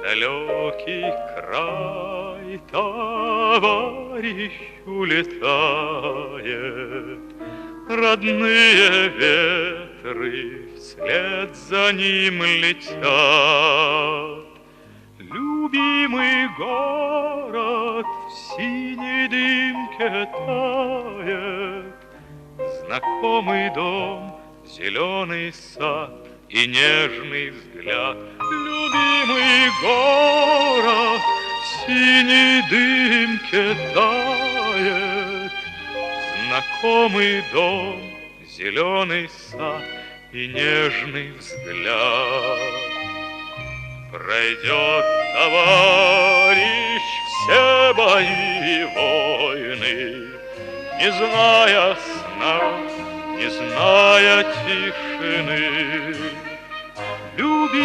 далекий край товарищ улетает, родные ветры вслед за ним летят. Любимый город в синей дымке тает, знакомый дом, зеленый сад и нежный взгляд. Любимый город в синей дымке тает, знакомый дом, зеленый сад и нежный взгляд. Пройдет товарищ все бои и войны, не зная сна, не зная тишины.